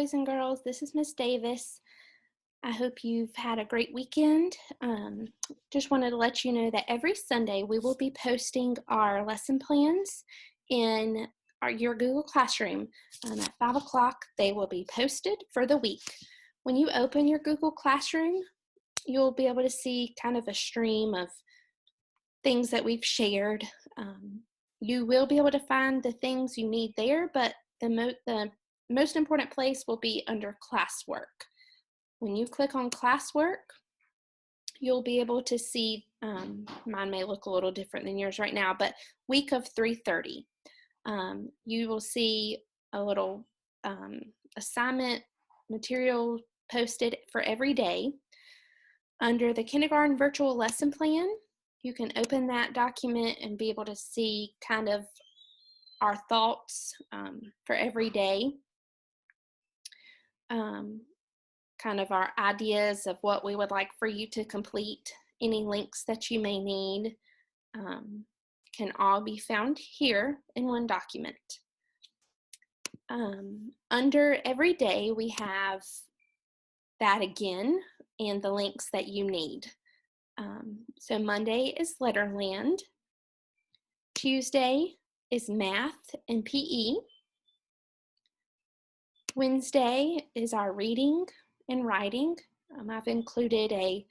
boys and girls. This is Miss Davis. I hope you've had a great weekend. Just wanted to let you know that every Sunday we will be posting our lesson plans in your Google Classroom. At 5 o'clock, they will be posted for the week. When you open your Google Classroom, you'll be able to see kind of a stream of things that we've shared. You will be able to find the things you need there, but the most important place will be under classwork. When you click on classwork, you'll be able to see, mine may look a little different than yours right now, but week of 330. You will see a little assignment material posted for every day. Under the kindergarten virtual lesson plan, you can open that document and be able to see kind of our thoughts for every day, kind of our ideas of what we would like for you to complete. Any links that you may need can all be found here in one document. Under every day, we have that again and the links that you need. So Monday is Letterland. Tuesday is math and PE. Wednesday is our reading and writing. I've included a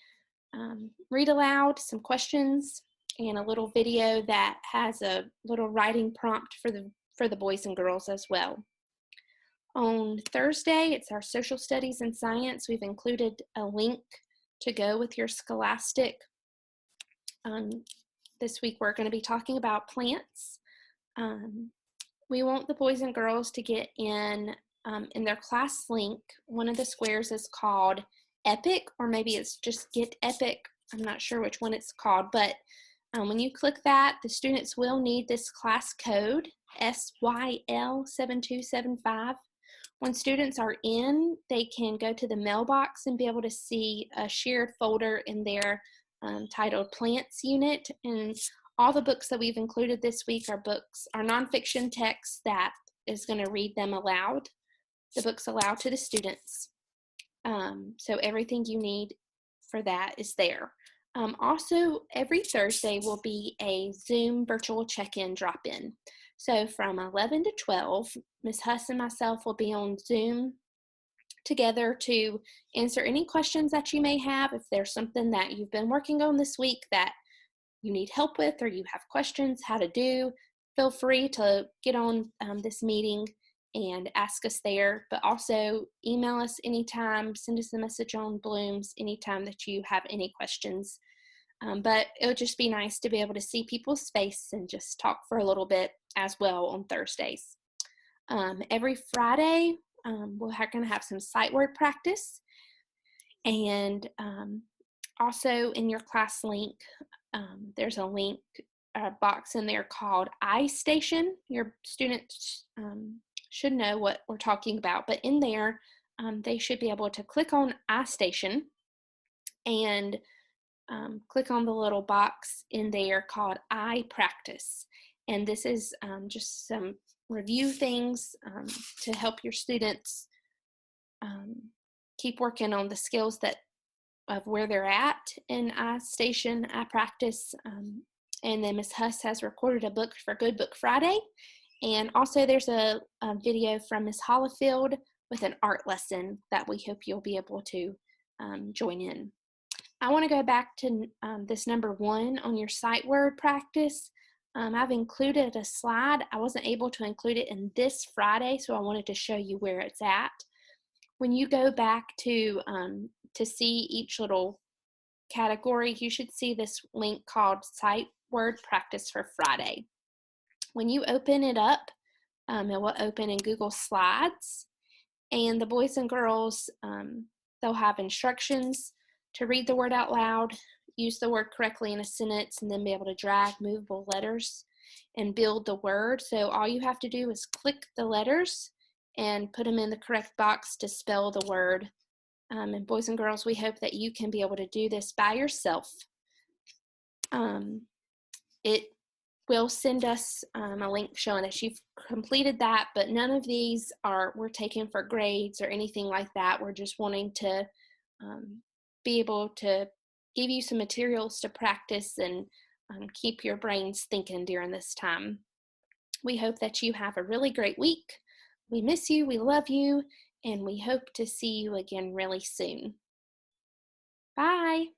read aloud, some questions, and a little video that has a little writing prompt for the boys and girls as well. On Thursday, it's our social studies and science. We've included a link to go with your Scholastic. This week we're going to be talking about plants. We want the boys and girls to get in their class link. One of the squares is called Epic, or maybe it's just Get Epic. I'm not sure which one it's called, but when you click that, the students will need this class code, SYL7275. When students are in, they can go to the mailbox and be able to see a shared folder in there titled Plants Unit. And all the books that we've included this week are nonfiction texts that is going to read them aloud. The books aloud to the students. So everything you need for that is there. Also, every Thursday will be a Zoom virtual check-in drop-in. So from 11 to 12, Ms. Huss and myself will be on Zoom together to answer any questions that you may have. If there's something that you've been working on this week that you need help with, or you have questions how to do, feel free to get on this meeting and ask us there, but also email us anytime, send us a message on Blooms anytime that you have any questions. But it would just be nice to be able to see people's face and just talk for a little bit as well on Thursdays. Every Friday, we're going to have some sight word practice. And also in your class link, there's a link, a box in there called iStation. Your students should know what we're talking about, but in there, they should be able to click on iStation and click on the little box in there called iPractice. And this is just some review things to help your students keep working on the skills of where they're at in iStation, iPractice. And then Ms. Huss has recorded a book for Good Book Friday. And also there's a video from Ms. Hollifield with an art lesson that we hope you'll be able to join in. I want to go back to this number 1 on your sight word practice. I've included a slide. I wasn't able to include it in this Friday, so I wanted to show you where it's at. When you go back to see each little category, you should see this link called Sight Word Practice for Friday. When you open it up, it will open in Google Slides, and the boys and girls, they'll have instructions to read the word out loud, use the word correctly in a sentence, and then be able to drag movable letters and build the word. So all you have to do is click the letters and put them in the correct box to spell the word. And boys and girls, we hope that you can be able to do this by yourself. It will send us a link showing that you've completed that, but none of these were taken for grades or anything like that. We're just wanting to be able to give you some materials to practice and keep your brains thinking during this time. We hope that you have a really great week. We miss you, we love you, and we hope to see you again really soon. Bye.